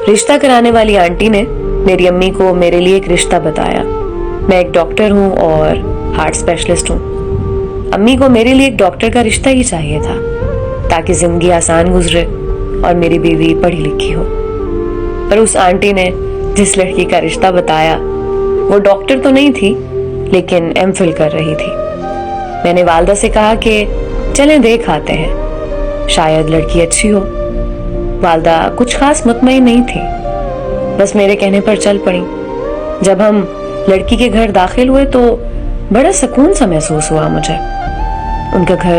رشتہ کرانے والی آنٹی نے میری امی کو میرے لیے ایک رشتہ بتایا. میں ایک ڈاکٹر ہوں اور ہارٹ اسپیشلسٹ ہوں. امی کو میرے لیے ایک ڈاکٹر کا رشتہ ہی چاہیے تھا تاکہ زندگی آسان گزرے اور میری بیوی پڑھی لکھی ہو. پر اس آنٹی نے جس لڑکی کا رشتہ بتایا وہ ڈاکٹر تو نہیں تھی لیکن ایم فل کر رہی تھی. میں نے والدہ سے کہا کہ چلیں دیکھ آتے ہیں, شاید لڑکی اچھی ہو. والدہ کچھ خاص مطمئن نہیں تھی, بس میرے کہنے پر چل پڑی. جب ہم لڑکی کے گھر داخل ہوئے تو بڑا سکون سا محسوس ہوا مجھے. ان کا گھر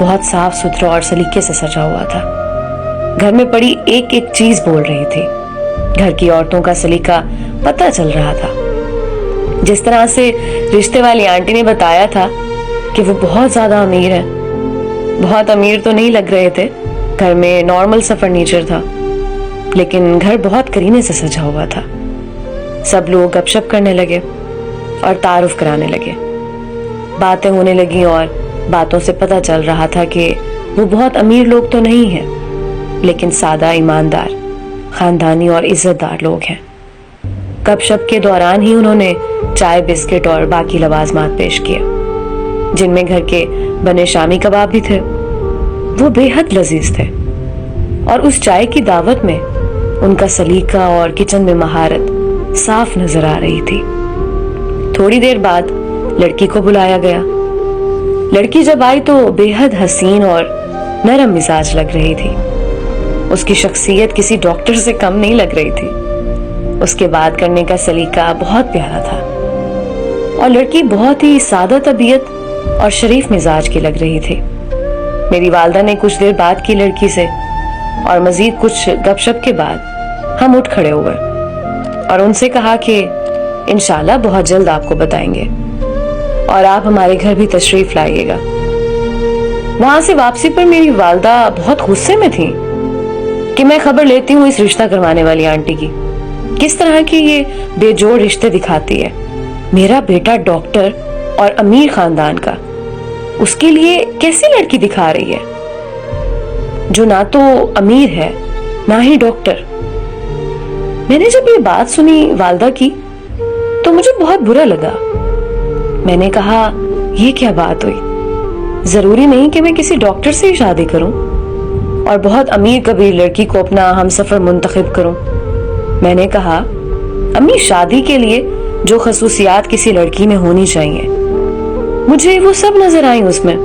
بہت صاف ستھرا اور سلیقے سے سجا ہوا تھا. گھر میں پڑی ایک ایک چیز بول رہی تھی. گھر کی عورتوں کا سلیقہ پتہ چل رہا تھا. جس طرح سے رشتے والی آنٹی نے بتایا تھا کہ وہ بہت زیادہ امیر ہے. بہت امیر تو نہیں لگ رہے تھے, گھر میں نارمل سا فرنیچر تھا, لیکن گھر بہت کرینے سے سجا ہوا تھا. سب لوگ گپ شپ کرنے لگے اور تعارف کرانے لگے. باتیں ہونے لگیں اور باتوں سے پتہ چل رہا تھا کہ وہ بہت امیر لوگ تو نہیں ہیں, لیکن سادہ, ایماندار, خاندانی اور عزت دار لوگ ہیں. گپ شپ کے دوران ہی انہوں نے چائے, بسکٹ اور باقی لوازمات پیش کیے, جن میں گھر کے بنے شامی کباب بھی تھے. وہ بے حد لذیذ تھے اور اس چائے کی دعوت میں ان کا سلیقہ اور کچن میں مہارت صاف نظر آ رہی تھی. تھوڑی دیر بعد لڑکی کو بلایا گیا. لڑکی جب آئی تو بے حد حسین اور نرم مزاج لگ رہی تھی. اس کی شخصیت کسی ڈاکٹر سے کم نہیں لگ رہی تھی. اس کے بات کرنے کا سلیقہ بہت پیارا تھا اور لڑکی بہت ہی سادہ طبیعت اور شریف مزاج کی لگ رہی تھی. میری والدہ نے کچھ دیر بات کی لڑکی سے اور مزید کچھ گپ شپ کے بعد ہم اٹھ کھڑے ہوئے اور ان سے کہا کہ انشاءاللہ بہت جلد آپ کو بتائیں گے اور آپ ہمارے گھر بھی تشریف لائیے گا. وہاں سے واپسی پر میری والدہ بہت غصے میں تھی کہ میں خبر لیتی ہوں اس رشتہ کروانے والی آنٹی کی. کس طرح کی یہ بے جوڑ رشتے دکھاتی ہے. میرا بیٹا ڈاکٹر اور امیر خاندان کا, اس کے لیے کیسی لڑکی دکھا رہی ہے جو نہ تو امیر ہے نہ ہی ڈاکٹر. میں نے جب یہ بات سنی والدہ کی تو مجھے بہت برا لگا. میں نے کہا یہ کیا بات ہوئی, ضروری نہیں کہ میں کسی ڈاکٹر سے ہی شادی کروں اور بہت امیر کبیر لڑکی کو اپنا ہمسفر منتخب کروں. میں نے کہا امی, شادی کے لیے جو خصوصیات کسی لڑکی میں ہونی چاہیے مجھے وہ سب نظر آئیں اس میں.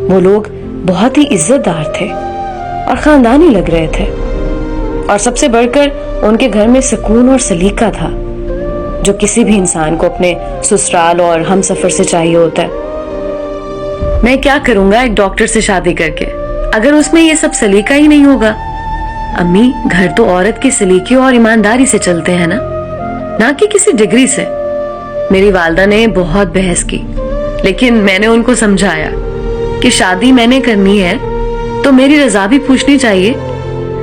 وہ لوگ بہت ہی عزت دار تھے اور خاندانی لگ رہے تھے, اور سب سے بڑھ کر ان کے گھر میں سکون اور سلیقہ تھا جو کسی بھی انسان کو اپنے سسرال اور ہم سفر سے چاہیے ہوتا ہے. میں کیا کروں گا ایک ڈاکٹر سے شادی کر کے اگر اس میں یہ سب سلیقہ ہی نہیں ہوگا. امی, گھر تو عورت کے سلیقے اور ایمانداری سے چلتے ہیں نہ کہ کسی ڈگری سے. میری والدہ نے بہت بحث کی, لیکن میں نے ان کو سمجھایا کہ شادی میں نے کرنی ہے تو میری رضا بھی پوچھنی چاہیے.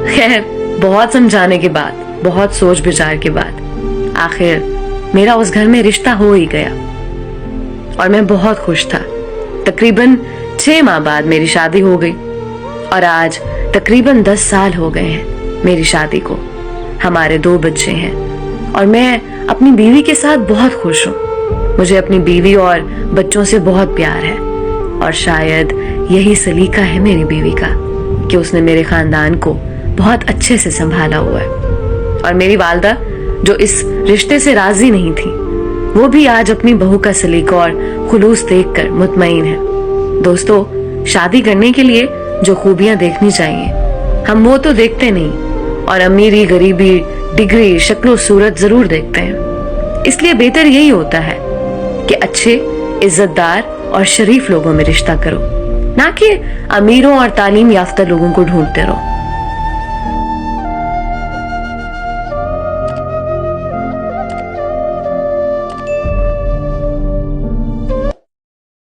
خیر, بہت سمجھانے کے بعد, بہت سوچ بچار کے بعد آخر میرا اس گھر میں رشتہ ہو ہی گیا اور میں بہت خوش تھا. تقریباً 6 ماہ بعد میری شادی ہو گئی اور آج تقریباً 10 سال ہو گئے ہیں میری شادی کو. ہمارے 2 بچے ہیں اور میں اپنی بیوی کے ساتھ بہت خوش ہوں. مجھے اپنی بیوی اور بچوں سے بہت پیار ہے اور شاید یہی سلیقہ ہے میری بیوی کا کہ اس نے میرے خاندان کو بہت اچھے سے سنبھالا ہوا ہے. اور میری والدہ جو اس رشتے سے راضی نہیں تھی وہ بھی آج اپنی بہو کا سلیقہ اور خلوص دیکھ کر مطمئن ہے. دوستو, شادی کرنے کے لیے جو خوبیاں دیکھنی چاہیے ہم وہ تو دیکھتے نہیں, اور امیری, غریبی, ڈگری, شکل و صورت ضرور دیکھتے ہیں. اس لیے بہتر یہی ہوتا ہے کہ اچھے, عزت دار اور شریف لوگوں میں رشتہ کرو, نہ کہ امیروں اور تعلیم یافتہ لوگوں کو ڈھونڈتے رہو.